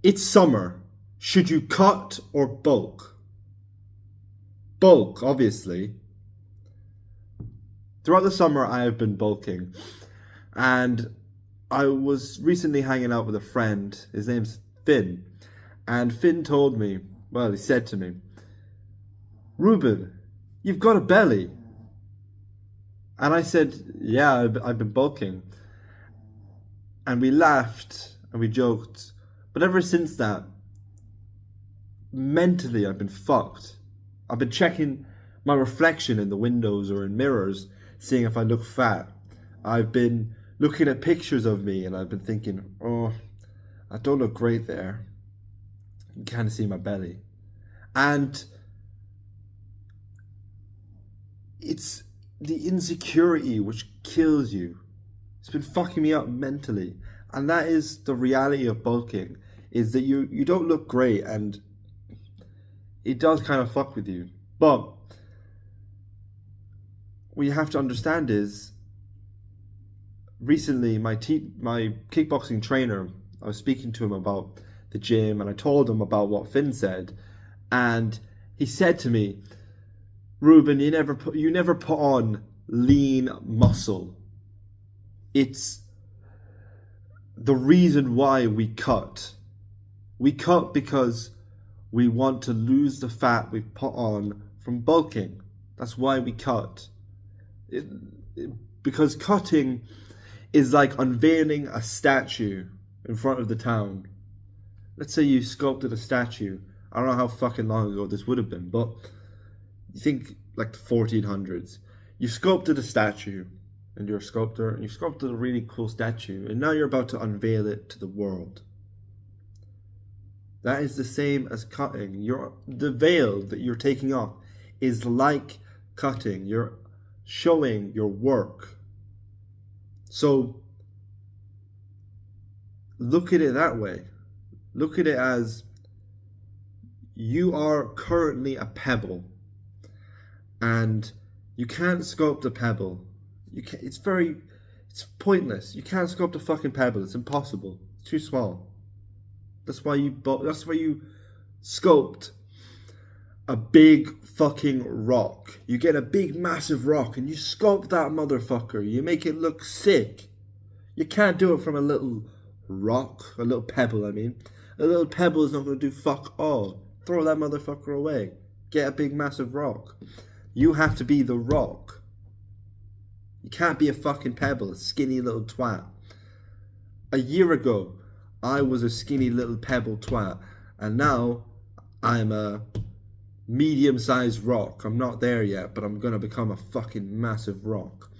It's summer. Should you cut or bulk? Bulk, obviously. Throughout the summer, I have been bulking. And I was recently hanging out with a friend. His name's Finn. And Finn told me, well, he said to me, Ruben, you've got a belly. And I said, yeah, I've been bulking. And we laughed and we joked. But ever since that, mentally, I've been fucked. I've been checking my reflection in the windows or in mirrors, seeing if I look fat. I've been looking at pictures of me and I've been thinking, oh, I don't look great there. You can kind of see my belly. And it's the insecurity which kills you. It's been fucking me up mentally. And that is the reality of bulking, is that you don't look great and it does kind of fuck with you. But what you have to understand is, recently my kickboxing trainer, I was speaking to him about the gym and I told him about what Finn said, and he said to me, Ruben, you never put on lean muscle. It's the reason why we cut. We cut because we want to lose the fat we've put on from bulking. That's why we cut. Because cutting is like unveiling a statue in front of the town. Let's say you sculpted a statue. I don't know how fucking long ago this would have been, but you think like the 1400s. You sculpted a statue, and you're a sculptor, and you sculpted a really cool statue, and now you're about to unveil it to the world. That is the same as cutting. The veil that you're taking off is like cutting. You're showing your work. So look at it that way. Look at it as you are currently a pebble, and you can't sculpt a pebble. It's pointless. You can't sculpt a fucking pebble. It's impossible. It's too small. That's why you sculpt a big fucking rock. You get a big massive rock and you sculpt that motherfucker. You make it look sick. You can't do it from a little rock, a little pebble, I mean. A little pebble is not going to do fuck all. Throw that motherfucker away. Get a big massive rock. You have to be the rock. You can't be a fucking pebble, a skinny little twat. A year ago, I was a skinny little pebble twat, and now I'm a medium-sized rock. I'm not there yet, but I'm going to become a fucking massive rock.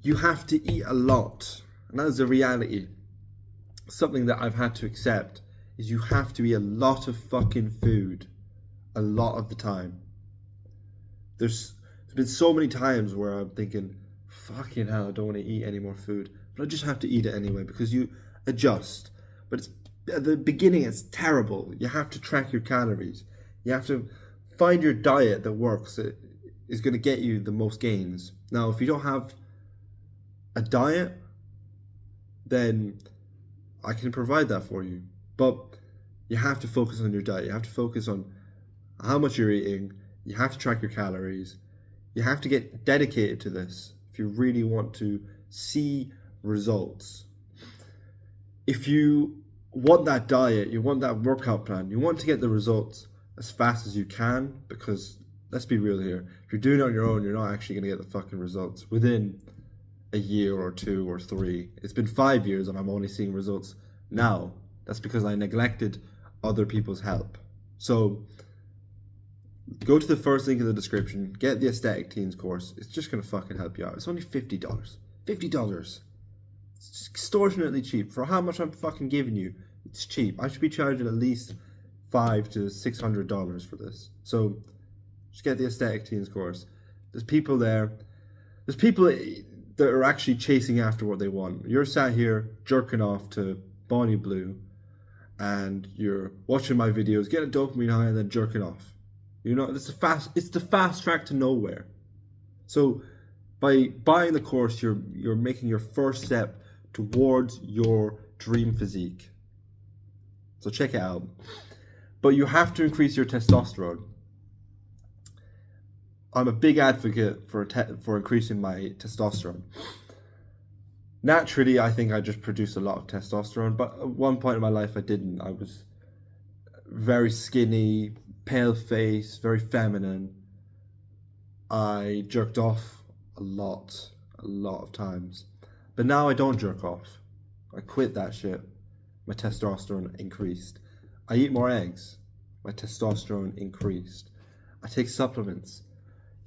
You have to eat a lot, and that is the reality. Something that I've had to accept is you have to eat a lot of fucking food a lot of the time. There's been so many times where I'm thinking, fucking hell, I don't want to eat any more food, but I just have to eat it anyway because you adjust. But at the beginning it's terrible. You have to track your calories. You have to find your diet that works, that is going to get you the most gains. Now, if you don't have a diet, then I can provide that for you. But you have to focus on your diet. You have to focus on how much you're eating. You have to track your calories. You have to get dedicated to this if you really want to see results. If you want that diet, you want that workout plan, you want to get the results as fast as you can, because let's be real here, if you're doing it on your own, you're not actually going to get the fucking results within a year or 2 or 3. It's been 5 years and I'm only seeing results now. That's because I neglected other people's help. So go to the first link in the description, get the Aesthetic Teens course. It's just going to fucking help you out. It's only $50. $50. It's extortionately cheap. For how much I'm fucking giving you, it's cheap. I should be charging at least $500 to $600 for this. So just get the Aesthetic Teens course. There's people there. There's people that are actually chasing after what they want. You're sat here jerking off to Bonnie Blue, and you're watching my videos, getting a dopamine high, and then jerking off. You know, it's the fast track to nowhere. So by buying the course, you're making your first step towards your dream physique. So check it out. But you have to increase your testosterone. I'm a big advocate for increasing my testosterone. Naturally, I think I just produce a lot of testosterone, but at one point in my life I didn't. I was very skinny, pale face, very feminine. I jerked off a lot of times. But now I don't jerk off. I quit that shit. My testosterone increased. I eat more eggs. My testosterone increased. I take supplements.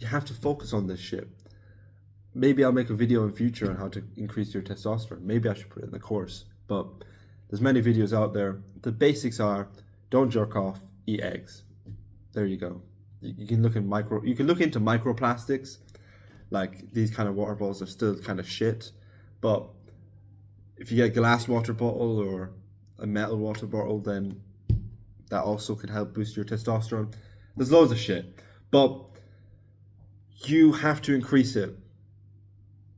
You have to focus on this shit. Maybe I'll make a video in future on how to increase your testosterone. Maybe I should put it in the course. But there's many videos out there. The basics are don't jerk off, eat eggs. There you go. You can look into microplastics. Like these kind of water bottles are still kind of shit. But if you get a glass water bottle or a metal water bottle, then that also can help boost your testosterone. There's loads of shit. But you have to increase it.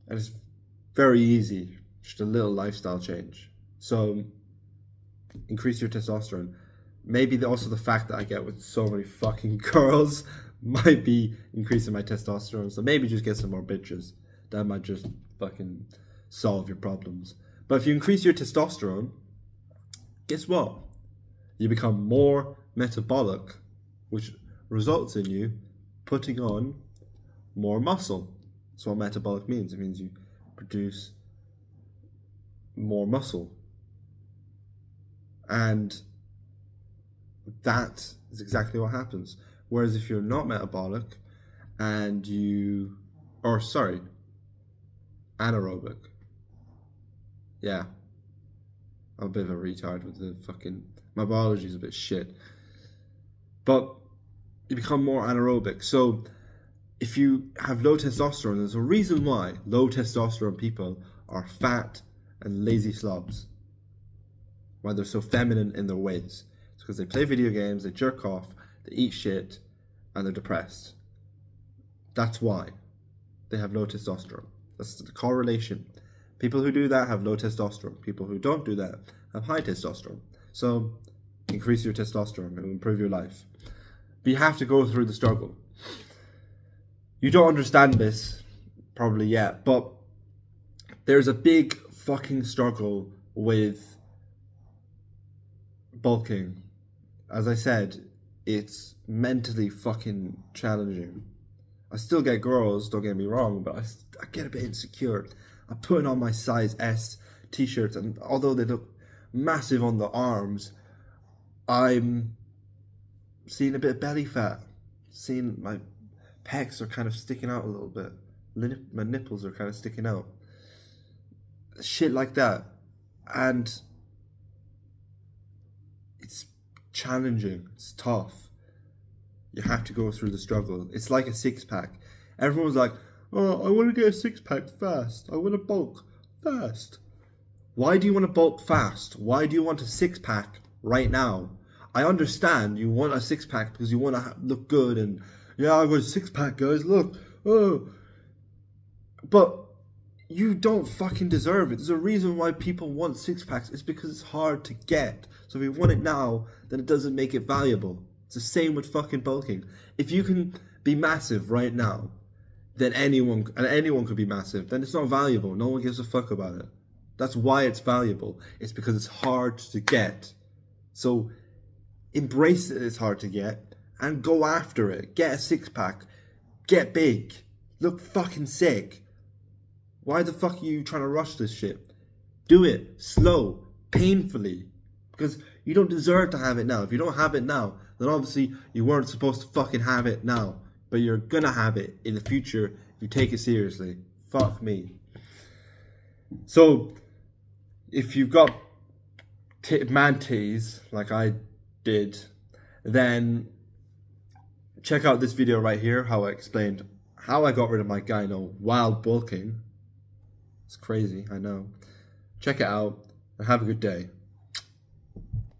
And it's very easy. Just a little lifestyle change. So increase your testosterone. Maybe also the fact that I get with so many fucking girls might be increasing my testosterone. So maybe just get some more bitches. That might just fucking solve your problems. But if you increase your testosterone, guess what? You become more metabolic, which results in you putting on more muscle. That's what metabolic means. It means you produce more muscle. And that is exactly what happens. Whereas if you're not metabolic and anaerobic. Yeah. I'm a bit of a retard with the fucking, my biology is a bit shit. But you become more anaerobic. So if you have low testosterone, there's a reason why low testosterone people are fat and lazy slobs. Why they're so feminine in their ways. It's because they play video games, they jerk off, they eat shit, and they're depressed. That's why they have low testosterone. That's the correlation. People who do that have low testosterone. People who don't do that have high testosterone. So increase your testosterone. It will improve your life. But you have to go through the struggle. You don't understand this probably yet, but there's a big fucking struggle with bulking. As I said, it's mentally fucking challenging. I still get girls, don't get me wrong, but I get a bit insecure. I'm putting on my size S t-shirts, and although they look massive on the arms, I'm seeing a bit of belly fat. Seeing my pecs are kind of sticking out a little bit. My nipples are kind of sticking out. Shit like that. And it's challenging. It's tough. You have to go through the struggle. It's like a six-pack. Everyone's like, oh, I want to get a six-pack fast. I want to bulk fast. Why do you want to bulk fast? Why do you want a six-pack right now? I understand you want a six-pack because you want to look good and, yeah, I got a six-pack, guys, look. Oh. But you don't fucking deserve it. There's a reason why people want six-packs. It's because it's hard to get. So if you want it now, then it doesn't make it valuable. It's the same with fucking bulking. If you can be massive right now, then anyone could be massive, then it's not valuable. No one gives a fuck about it. That's why it's valuable. It's because it's hard to get. So embrace it, it's hard to get, and go after it. Get a six-pack. Get big. Look fucking sick. Why the fuck are you trying to rush this shit? Do it slow, painfully, because you don't deserve to have it now. If you don't have it now, then obviously you weren't supposed to fucking have it now. But you're gonna have it in the future if you take it seriously. Fuck me. So, if you've got man titties, like I did, then check out this video right here, how I explained how I got rid of my gyno while bulking. It's crazy, I know. Check it out, and have a good day.